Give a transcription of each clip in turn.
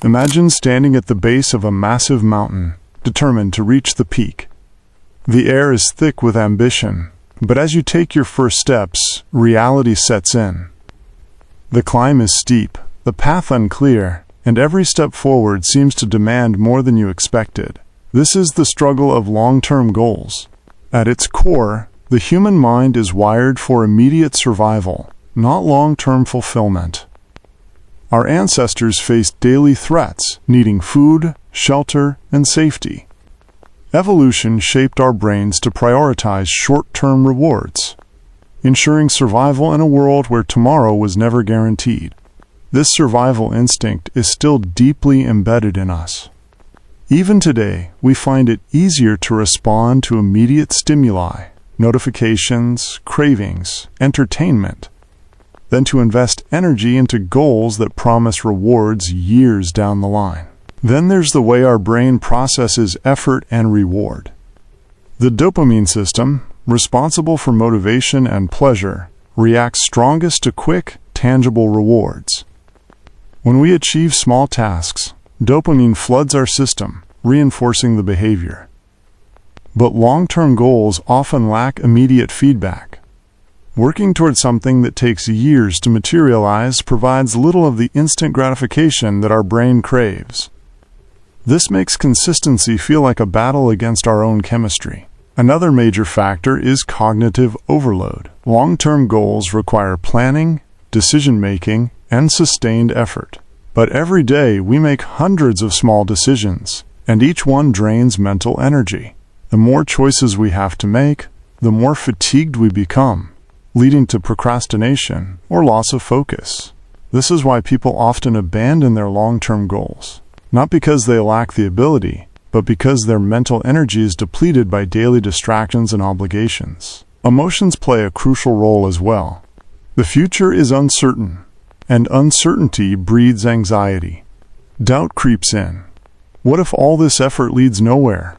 Imagine standing at the base of a massive mountain, determined to reach the peak. The air is thick with ambition, but as you take your first steps, reality sets in. The climb is steep, the path unclear, and every step forward seems to demand more than you expected. This is the struggle of long-term goals. At its core, the human mind is wired for immediate survival, not long-term fulfillment. Our ancestors faced daily threats, needing food, shelter, and safety. Evolution shaped our brains to prioritize short-term rewards, ensuring survival in a world where tomorrow was never guaranteed. This survival instinct is still deeply embedded in us. Even today, we find it easier to respond to immediate stimuli, notifications, cravings, entertainment, than to invest energy into goals that promise rewards years down the line. Then there's the way our brain processes effort and reward. The dopamine system, responsible for motivation and pleasure, reacts strongest to quick, tangible rewards. When we achieve small tasks, dopamine floods our system, reinforcing the behavior. But long-term goals often lack immediate feedback. Working towards something that takes years to materialize provides little of the instant gratification that our brain craves. This makes consistency feel like a battle against our own chemistry. Another major factor is cognitive overload. Long-term goals require planning, decision-making, and sustained effort. But every day we make hundreds of small decisions, and each one drains mental energy. The more choices we have to make, the more fatigued we become, leading to procrastination or loss of focus. This is why people often abandon their long-term goals, not because they lack the ability, but because their mental energy is depleted by daily distractions and obligations. Emotions play a crucial role as well. The future is uncertain, and uncertainty breeds anxiety. Doubt creeps in. What if all this effort leads nowhere?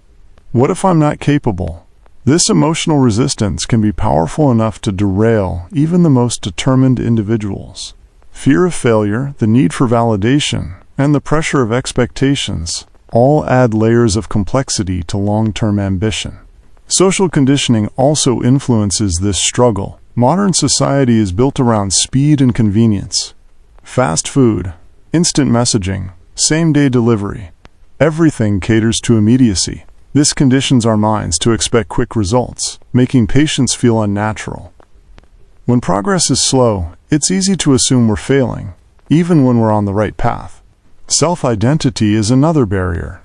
What if I'm not capable? This emotional resistance can be powerful enough to derail even the most determined individuals. Fear of failure, the need for validation, and the pressure of expectations all add layers of complexity to long-term ambition. Social conditioning also influences this struggle. Modern society is built around speed and convenience. Fast food, instant messaging, same-day delivery. Everything caters to immediacy. This conditions our minds to expect quick results, making patience feel unnatural. When progress is slow, it's easy to assume we're failing, even when we're on the right path. Self-identity is another barrier.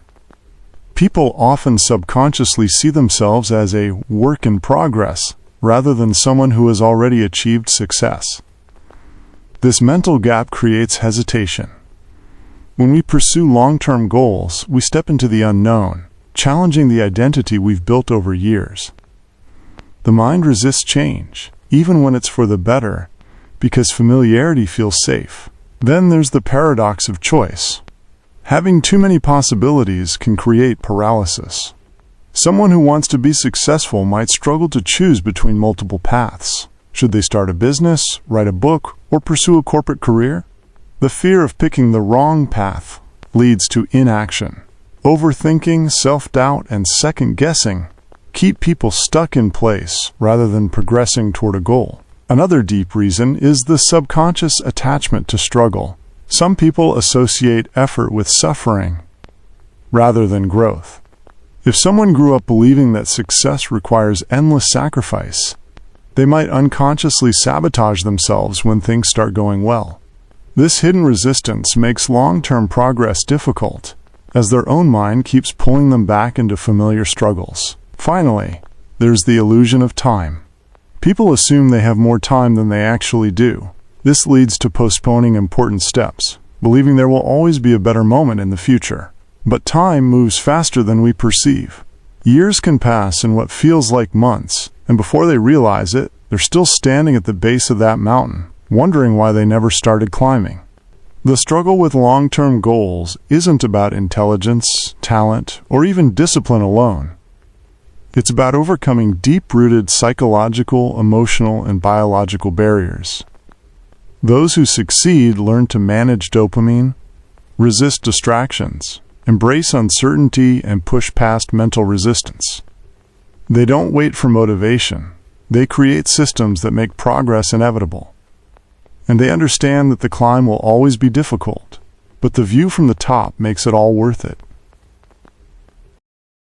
People often subconsciously see themselves as a work in progress, rather than someone who has already achieved success. This mental gap creates hesitation. When we pursue long-term goals, we step into the unknown, challenging the identity we've built over years. The mind resists change, even when it's for the better, because familiarity feels safe. Then there's the paradox of choice. Having too many possibilities can create paralysis. Someone who wants to be successful might struggle to choose between multiple paths. Should they start a business, write a book, or pursue a corporate career? The fear of picking the wrong path leads to inaction. Overthinking, self-doubt, and second-guessing keep people stuck in place rather than progressing toward a goal. Another deep reason is the subconscious attachment to struggle. Some people associate effort with suffering rather than growth. If someone grew up believing that success requires endless sacrifice, they might unconsciously sabotage themselves when things start going well. This hidden resistance makes long-term progress difficult, as their own mind keeps pulling them back into familiar struggles. Finally, there's the illusion of time. People assume they have more time than they actually do. This leads to postponing important steps, believing there will always be a better moment in the future. But time moves faster than we perceive. Years can pass in what feels like months, and before they realize it, they're still standing at the base of that mountain, wondering why they never started climbing. The struggle with long-term goals isn't about intelligence, talent, or even discipline alone. It's about overcoming deep-rooted psychological, emotional, and biological barriers. Those who succeed learn to manage dopamine, Resist distractions. Embrace uncertainty and push past mental resistance. They don't wait for motivation. They create systems that make progress inevitable. And they understand that the climb will always be difficult, but the view from the top makes it all worth it.